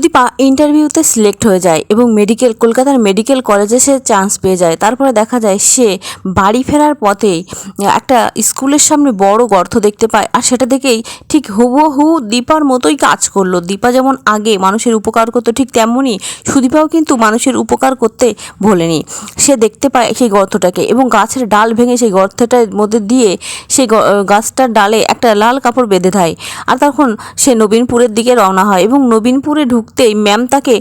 সুদীপা ইন্টারভিউতে সিলেক্ট হয়ে যায় এবং কলকাতার মেডিকেল কলেজে সে চান্স পেয়ে যায়। তারপরে দেখা যায় সে বাড়ি ফেরার পথে একটা স্কুলের সামনে বড় গর্ত দেখতে পায়, আর সেটা দেখেই ঠিক হুবহু দীপার মতোই কাজ করলো। দীপা যেমন আগে মানুষের উপকার করতো, ঠিক তেমনই সুদীপাও কিন্তু মানুষের উপকার করতে ভোলেনি। সে দেখতে পায় সেই গর্তটাকে এবং গাছের ডাল ভেঙে সেই গর্তটার মধ্যে দিয়ে সেই গাছটার ডালে একটা লাল কাপড় বেঁধে দেয়। আর তখন সে নবীনপুরের দিকে রওনা হয় এবং নবীনপুরে ঢুকতেই ম্যাম তাকে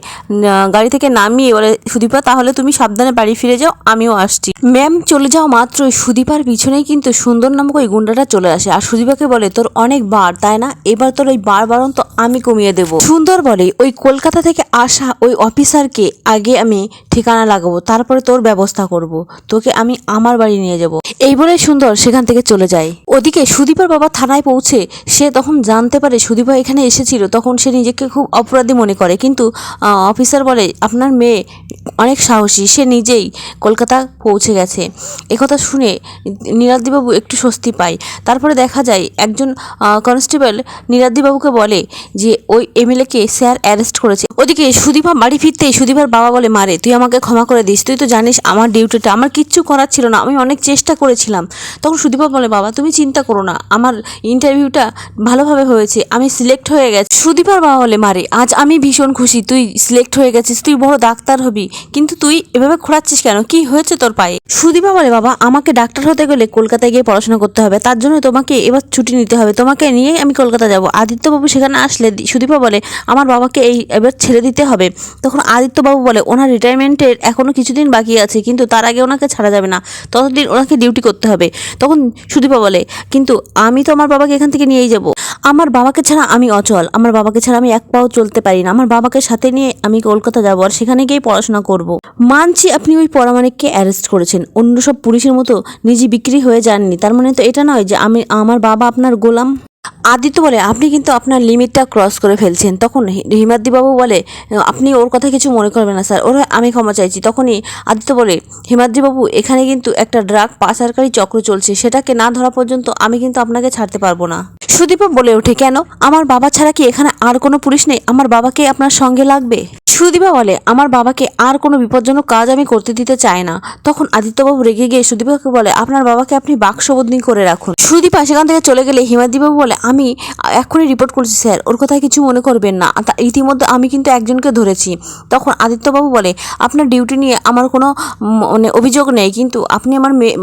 গাড়ি থেকে নামিয়ে বলে, সুদীপা তাহলে তুমি সাবধানে বাড়ি ফিরে যাও, আমিও আসছি। ম্যাম চলে যাওয়া মাত্রই সুদীপার পিছনেই কিন্তু সুন্দর নামক ওই গুন্ডাটা চলে আসে আর সুদীপাকে বলে, তোর অনেক বার তাই না, এবার তোর ওই বারণ তো আমি কমিয়ে দেবো। সুন্দর বলে, ওই কলকাতা থেকে আসা ওই অফিসারকে আগে আমি ঠিকানা লাগাবো, তারপরে তোর ব্যবস্থা করব, তোকে আমি আমার বাড়ি নিয়ে যাব। এই বলে সুন্দর সেখান থেকে চলে যায়। ওদিকে সুদীপার বাবা থানায় পৌঁছে সে তখন জানতে পারে সুদীপা এখানে এসেছিল, তখন সে নিজেকে খুব অপরাধী মনে করে, কিন্তু অফিসার বলে আপনার মেয়ে অনেক সাহসী, সে নিজেই কলকাতা পৌঁছে গেছে। একথা শুনে নীলাদ্রিবাবু একটু স্বস্তি পায়। তারপরে দেখা যায় একজন কনস্টেবল নীলাদ্রিবাবুকে বলে যে ওই এমএলএকে স্যার অ্যারেস্ট করেছে। ওদিকে সুদীপা বাড়ি ফিরতেই সুদীপার বাবা বলে, মারে তুই আমাকে ক্ষমা করে দিস, তুই তো জানিস আমার ডিউটিটা, আমার কিচ্ছু করার ছিল না, আমি অনেক চেষ্টা করেছিলাম। তখন সুদীপা বলে, বাবা তুমি চিন্তা করো না, আমার ইন্টারভিউটা ভালোভাবে হয়েছে, আমি সিলেক্ট হয়ে গেছি। সুদীপার বাবা বলে, মারে আজ আমি ভীষণ খুশি তুই সিলেক্ট হয়ে গেছিস, তুই বড় ডাক্তার হবি, কিন্তু তুই এভাবে খোঁড়াচ্ছিস কেন, কি হয়েছে তোর পায়ে? সুদীপা বলে, বাবা আমাকে ডাক্তার হতে গেলে কলকাতায় গিয়ে পড়াশোনা করতে হবে, তার জন্য তোমাকে এবার ছুটি নিতে হবে, তোমাকে নিয়ে আমি কলকাতা যাব। আদিত্যবাবু সেখানে আসলে সুদীপা বলে, আমার বাবাকে এবার ছেড়ে দিতে হবে। তখন আদিত্যবাবু বলে, ওনার রিটায়ারমেন্টের এখনো কিছুদিন বাকি আছে, কিন্তু তার আগে ওনাকে ছাড়া যাবে না, ততদিন ওনাকে ডিউটি করতে হবে। তখন সুদীপা বলে, কিন্তু আমি তো আমার বাবাকে এখান থেকে নিয়েই যাব, আমার বাবাকে ছাড়া আমি অচল, আমার বাবাকে ছাড়া আমি এক পাও চলতে পারি না, আমার বাবাকে সাথে নিয়ে আমি কলকাতা যাব আর সেখানে গিয়ে পড়াশোনা করব। মানছি আপনি ওই পরামানিককে অ্যারেস্ট করেছেন, অন্য সব পুলিশের মতো নিজে বিক্রি হয়ে যাননি, তার মানে তো এটা নয় যে আমার বাবা আপনার গোলাম। আদিত্য বলে, আপনি কিন্তু আপনার লিমিটটা ক্রস করে ফেলছেন। তখন হিমাদ্রিবাবু বলে, আপনি ওর কথা কিছু মনে করবেন না স্যার, আমি ক্ষমা চাইছি। তখনই আদিত্য বলে, হিমাদ্রিবাবু এখানে কিন্তু একটা ড্রাগ পাচারকারী চক্র চলছে, সেটাকে না ধরা পর্যন্ত আমি কিন্তু আপনাকে ছাড়তে পারবো না। সুদীপা বলে ওঠে, কেন, আমার বাবা ছাড়া কি এখানে আর কোনো পুলিশ নেই, আমার বাবাকে আপনার সঙ্গে লাগবে? সুদীপা বলে, আমার বাবাকে আর কোনো বিপজ্জনক কাজ আমি করতে দিতে চাই না। তখন আদিত্যবাবু রেগে গিয়ে সুদীপাকে বলে, আপনার বাবাকে আপনি বাক্সবন্দি করে রাখুন। সুদীপা সেখান থেকে চলে গেলে হিমাদ্রিবাবু বলে, আমি এক্ষুনি রিপোর্ট করছি স্যার, ওর কথায় কিছু মনে করবেন না, ইতিমধ্যে আমি কিন্তু একজনকে ধরেছি। তখন আদিত্যবাবু বলে, আপনার ডিউটি নিয়ে আমার কোনো মানে অভিযোগ নেই, কিন্তু আপনি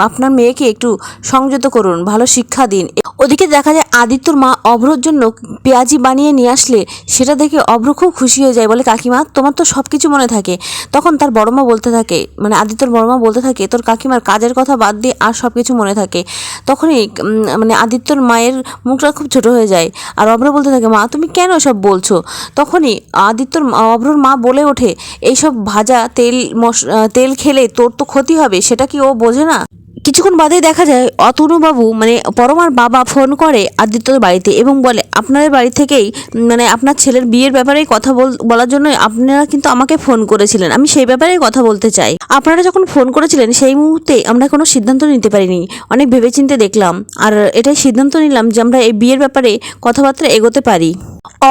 আপনার মেয়েকে একটু সংযত করুন, ভালো শিক্ষা দিন। ওদিকে দেখা যায় আদিত্যর মা অভ্রর জন্য পেঁয়াজি বানিয়ে নিয়ে আসলে সেটা দেখে অভ্র খুব খুশি হয়ে যায়, বলে, কাকিমা তোমার তো সব কিছু মনে থাকে। তখন তার বড়মা বলতে থাকে, মানে আদিত্যর বড়মা বলতে থাকে, তোর কাকিমার কাজের কথা বাদ দিয়ে আর সব কিছু মনে থাকে। তখনই মানে আদিত্যর মায়ের মুখটা খুব ছোট হয়ে যায় আর অভ্র বলতে থাকে, মা তুমি কেন সব বলছো? তখনই অভ্রর মা বলে ওঠে, এইসব ভাজা তেল খেলে তোর তো ক্ষতি হবে, সেটা কি ও বোঝে না? কিছুক্ষণ বাদে দেখা যায় অতনুবাবু মানে পরমার বাবা ফোন করে আদিত্যর বাড়িতে এবং বলে, আপনাদের বাড়ি থেকেই মানে আপনার ছেলের বিয়ের ব্যাপারেই কথা বলার জন্য আপনারা কিন্তু আমাকে ফোন করেছিলেন, আমি সেই ব্যাপারেই কথা বলতে চাই। আপনারা যখন ফোন করেছিলেন সেই মুহূর্তে আমরা কোনো সিদ্ধান্ত নিতে পারিনি, অনেক ভেবেচিন্তে দেখলাম আর এটাই সিদ্ধান্ত নিলাম যে আমরা এই বিয়ের ব্যাপারে কথাবার্তা এগোতে পারি।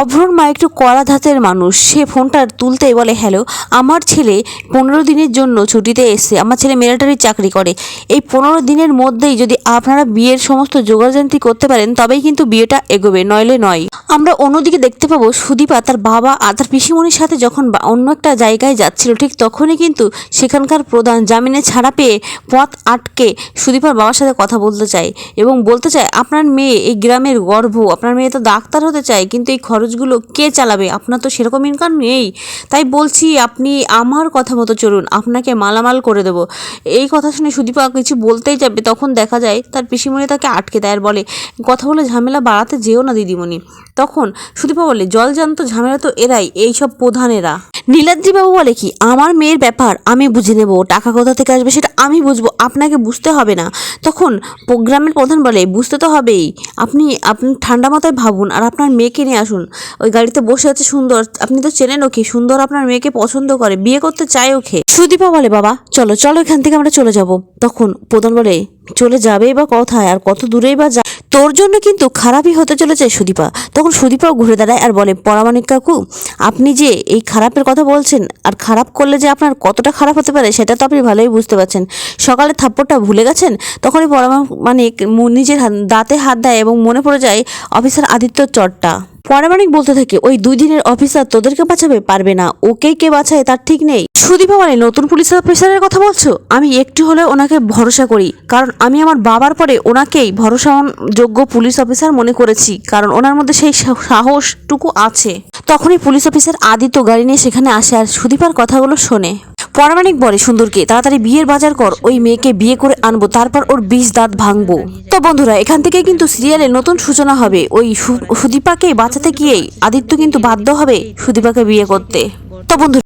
অভ্রর মা একটু কড়া ধাতের মানুষ, সে ফোনটা তুলতেই বলে, হ্যালো, আমার ছেলে 15 দিনের জন্য ছুটিতে এসছে, আমার ছেলে মিলিটারির চাকরি করে, এই 15 দিনের মধ্যেই যদি আপনারা বিয়ের সমস্ত জোগাড়যন্ত্রী করতে পারেন তবেই কিন্তু বিয়েটা এগোবে, নইলে নয়। আমরা অন্যদিকে দেখতে পাবো সুদীপা তার বাবা আর তার পিসিমণির সাথে যখন অন্য একটা জায়গায় যাচ্ছিল, ঠিক তখনই কিন্তু সেখানকার প্রধান জামিনে ছাড়া পেয়ে পথ আটকে সুদীপার বাবার সাথে কথা বলতে চায় এবং বলতে চায়, আপনার মেয়ে এই গ্রামের গর্ব, আপনার মেয়ে তো ডাক্তার হতে চায়, কিন্তু এই খরচগুলো কে চালাবে, আপনার তো সেরকম ইনকাম নেই, তাই বলছি আপনি আমার কথা মতো চলুন, আপনাকে মালামাল করে দেবো। এই কথা শুনে সুদীপা কিছু বলতেই যাবে, তখন দেখা যায় তার পিসিমণি তাকে আটকে দেয় আর বলে, কথা বলে ঝামেলা বাড়াতে যেও না দিদিমণি। তখন সুদীপা বলে, জলজান্ত ঝামেলা তো এরাই, এইসব প্রধানেরা। নীলাদ্রিবাবু বলে, কি আমার মেয়ের ব্যাপার আমি বুঝে নেব, টাকা কোথা থেকে আসবে সেটা আমি বুঝবো, আপনাকে বুঝতে হবে না। তখন গ্রামের প্রধান বলে, বুঝতে তো হবেই, আপনি ঠান্ডা মাথায় ভাবুন আর আপনার মেয়েকে নিয়ে আসুন, ওই গাড়িতে বসে আছে সুন্দর, আপনি তো চেনেন ওকে, সুন্দর আপনার মেয়েকে পছন্দ করে, বিয়ে করতে চায় ওকে। সুদীপা বলে, বাবা চলো চলো এখান থেকে আমরা চলে যাব। তখন প্রধান বলে, চলে যাবেই বা কোথায় আর কত দূরেই বা তোর জন্য কিন্তু খারাপই হতে চলেছে সুদীপা। তখন সুদীপাও ঘুরে দাঁড়ায় আর বলে, পরামানিক কাকু, আপনি যে এই খারাপের কথা বলছেন আর খারাপ করলে যে আপনার কতটা খারাপ হতে পারে সেটা তো আপনি ভালোই বুঝতে পারছেন। সকালে থাপ্পড়টা ভুলে গেছেন। তখনই পরামানিক নিজের দাঁতে হাত দেয় এবং মনে পড়ে যায় অফিসার আদিত্যর চটটা। পরামানিক বলতে থাকে, ওই 2 দিনের অফিসার তোদেরকে বাঁচাবে পারবে না, ওকেই কে বাঁচায় তার ঠিক নেই। সুদীপা বলে, নতুন পুলিশ অফিসারের কথা বলছো? আমি একটু হলেও ওনাকে ভরসা করি, কারণ আমি আমার বাবার পরে ওনাকেই ভরসাযোগ্য পুলিশ অফিসার মনে করেছি, কারণ ওনার মধ্যে সেই সাহসটুকু আছে। তখনই পুলিশ অফিসার আদিত্য গাড়ি নিয়ে সেখানে আসে আর সুদীপার কথাগুলো শোনে। পরামানিক বলে সুন্দরকে, তাড়াতাড়ি বিয়ের বাজার কর, ওই মেয়েকে বিয়ে করে আনবো, তারপর ওর 20 দাঁত ভাঙবো। তো বন্ধুরা, এখান থেকে কিন্তু সিরিয়ালের নতুন সূচনা হবে। ওই সুদীপাকে বাঁচাতে গিয়েই আদিত্য কিন্তু বাধ্য হবে সুদীপাকে বিয়ে করতে। তো বন্ধু